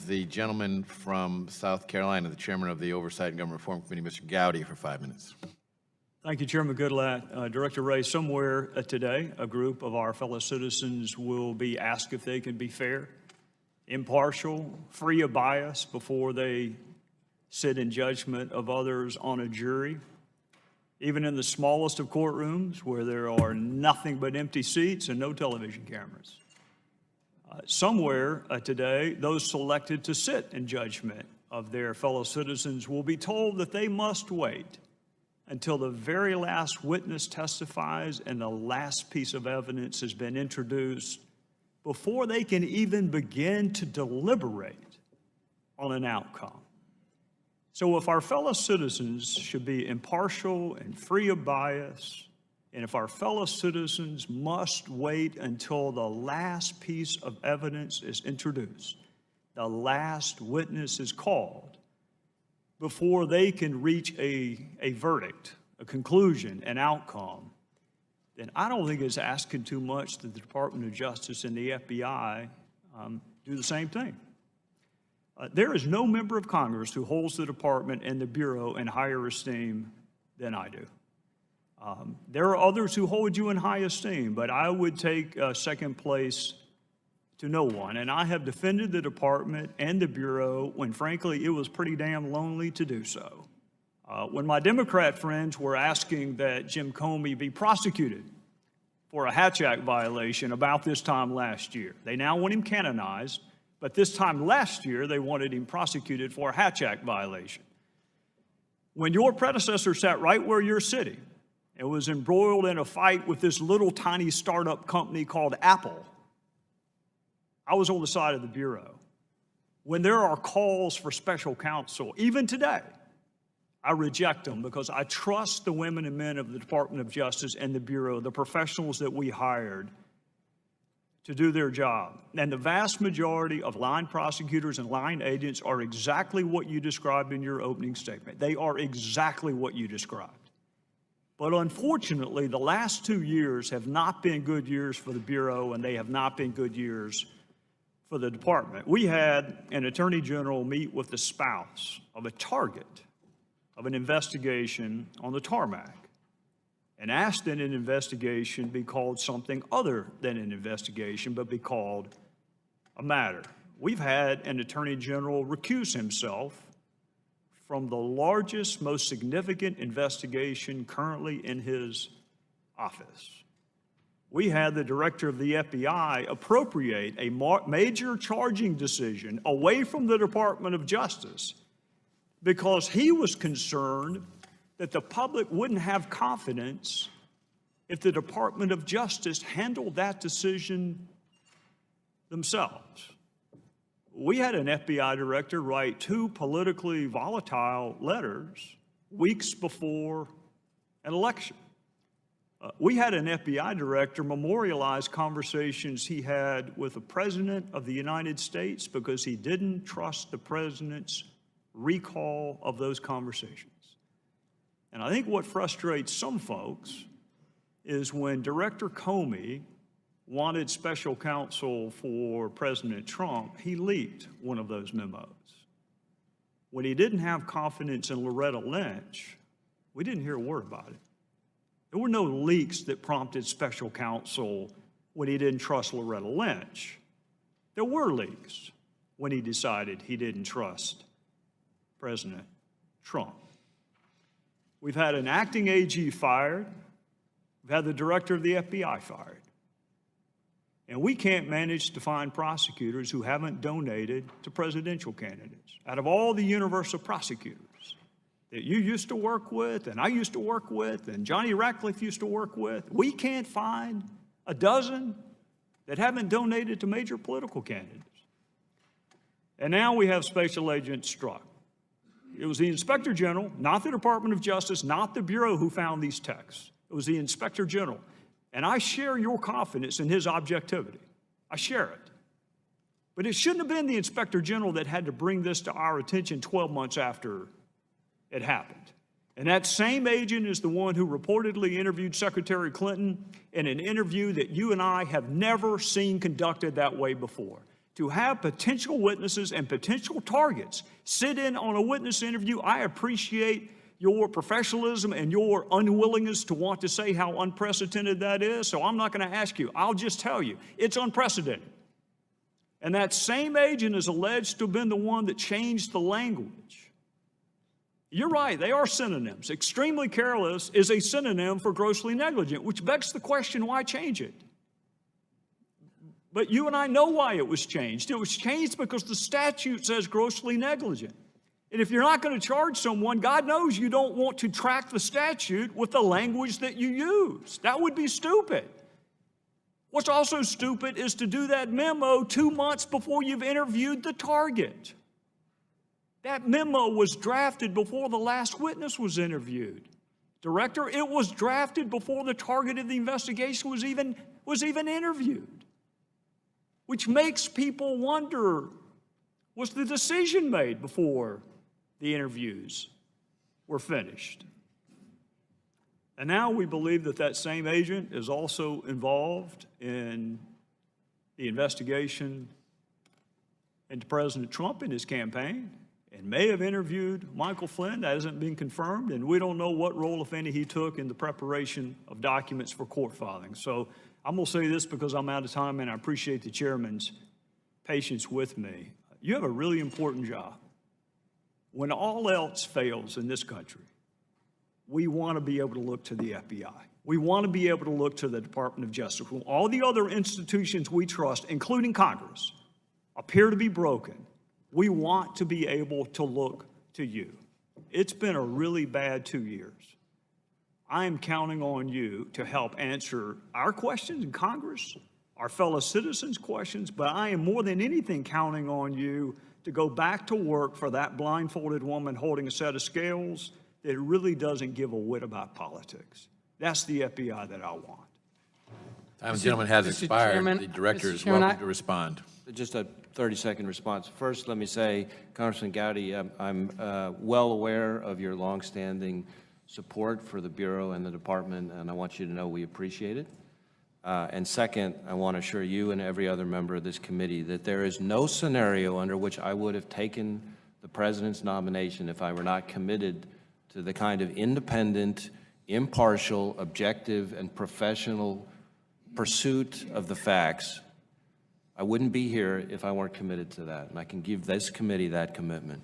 the gentleman from South Carolina, the chairman of the Oversight and Government Reform Committee, Mr. Gowdy, for 5 minutes. Thank you, Chairman Goodlatte. Director Wray, somewhere today, a group of our fellow citizens will be asked if they can be fair, impartial, free of bias before they sit in judgment of others on a jury. Even in the smallest of courtrooms where there are nothing but empty seats and no television cameras. Somewhere today, those selected to sit in judgment of their fellow citizens will be told that they must wait until the very last witness testifies and the last piece of evidence has been introduced before they can even begin to deliberate on an outcome. So if our fellow citizens should be impartial and free of bias, and if our fellow citizens must wait until the last piece of evidence is introduced, the last witness is called, before they can reach a verdict, a conclusion, an outcome, then I don't think it's asking too much that the Department of Justice and the FBI do the same thing. There is no member of Congress who holds the department and the Bureau in higher esteem than I do. There are others who hold you in high esteem, but I would take second place to no one. And I have defended the department and the Bureau when, frankly, it was pretty damn lonely to do so. When my Democrat friends were asking that Jim Comey be prosecuted for a Hatch Act violation about this time last year, they now want him canonized, but this time last year they wanted him prosecuted for a Hatch Act violation. When your predecessor sat right where you're sitting and was embroiled in a fight with this little tiny startup company called Apple, I was on the side of the Bureau. When there are calls for special counsel, even today, I reject them because I trust the women and men of the Department of Justice and the Bureau, the professionals that we hired to do their job. And the vast majority of line prosecutors and line agents are exactly what you described in your opening statement. They are exactly what you described. But unfortunately, the last 2 years have not been good years for the Bureau, and they have not been good years for the department. We had an attorney general meet with the spouse of a target of an investigation on the tarmac and asked that an investigation be called something other than an investigation, but be called a matter. We've had an attorney general recuse himself from the largest, most significant investigation currently in his office. We had the director of the FBI appropriate a major charging decision away from the Department of Justice because he was concerned that the public wouldn't have confidence if the Department of Justice handled that decision themselves. We had an FBI director write 2 politically volatile letters weeks before an election. We had an FBI director memorialize conversations he had with the President of the United States because he didn't trust the President's recall of those conversations. And I think what frustrates some folks is when Director Comey wanted special counsel for President Trump, he leaked one of those memos. When he didn't have confidence in Loretta Lynch, we didn't hear a word about it. There were no leaks that prompted special counsel when he didn't trust Loretta Lynch. There were leaks when he decided he didn't trust President Trump. We've had an acting AG fired. We've had the director of the FBI fired. And we can't manage to find prosecutors who haven't donated to presidential candidates. Out of all the universe of prosecutors that you used to work with, and I used to work with, and Johnny Ratcliffe used to work with, we can't find a dozen that haven't donated to major political candidates. And now we have Special Agent Strzok. It was the Inspector General, not the Department of Justice, not the Bureau who found these texts. It was the Inspector General. And I share your confidence in his objectivity. I share it. But it shouldn't have been the Inspector General that had to bring this to our attention 12 months after it happened. And that same agent is the one who reportedly interviewed Secretary Clinton in an interview that you and I have never seen conducted that way before, to have potential witnesses and potential targets sit in on a witness interview. I appreciate your professionalism and your unwillingness to want to say how unprecedented that is, so I'm not going to ask you. I'll just tell you, it's unprecedented. And that same agent is alleged to have been the one that changed the language. You're right, they are synonyms. Extremely careless is a synonym for grossly negligent, which begs the question, why change it? But you and I know why it was changed. It was changed because the statute says grossly negligent. And if you're not going to charge someone, God knows you don't want to track the statute with the language that you use. That would be stupid. What's also stupid is to do that memo 2 months before you've interviewed the target. That memo was drafted before the last witness was interviewed. Director, it was drafted before the target of the investigation was even interviewed. Which makes people wonder, was the decision made before the interviews were finished? And now we believe that that same agent is also involved in the investigation into President Trump and his campaign, and may have interviewed Michael Flynn. That hasn't been confirmed, and we don't know what role, if any, he took in the preparation of documents for court filing. So I'm going to say this because I'm out of time, and I appreciate the chairman's patience with me. You have a really important job. When all else fails in this country, we want to be able to look to the FBI. We want to be able to look to the Department of Justice. When all the other institutions we trust, including Congress, appear to be broken, we want to be able to look to you. It's been a really bad 2 years. I am counting on you to help answer our questions in Congress, our fellow citizens' questions, but I am more than anything counting on you to go back to work for that blindfolded woman holding a set of scales that really doesn't give a whit about politics. That's the FBI that I want. Time, gentleman, has Mr. expired. Chairman, The director Mr. is Chairman, welcome to respond. Just a 30-second response. First, let me say, Congressman Gowdy, I'm well aware of your longstanding support for the Bureau and the Department, and I want you to know we appreciate it. And second, I want to assure you and every other member of this committee that there is no scenario under which I would have taken the President's nomination if I were not committed to the kind of independent, impartial, objective, and professional pursuit of the facts. I wouldn't be here if I weren't committed to that, and I can give this committee that commitment.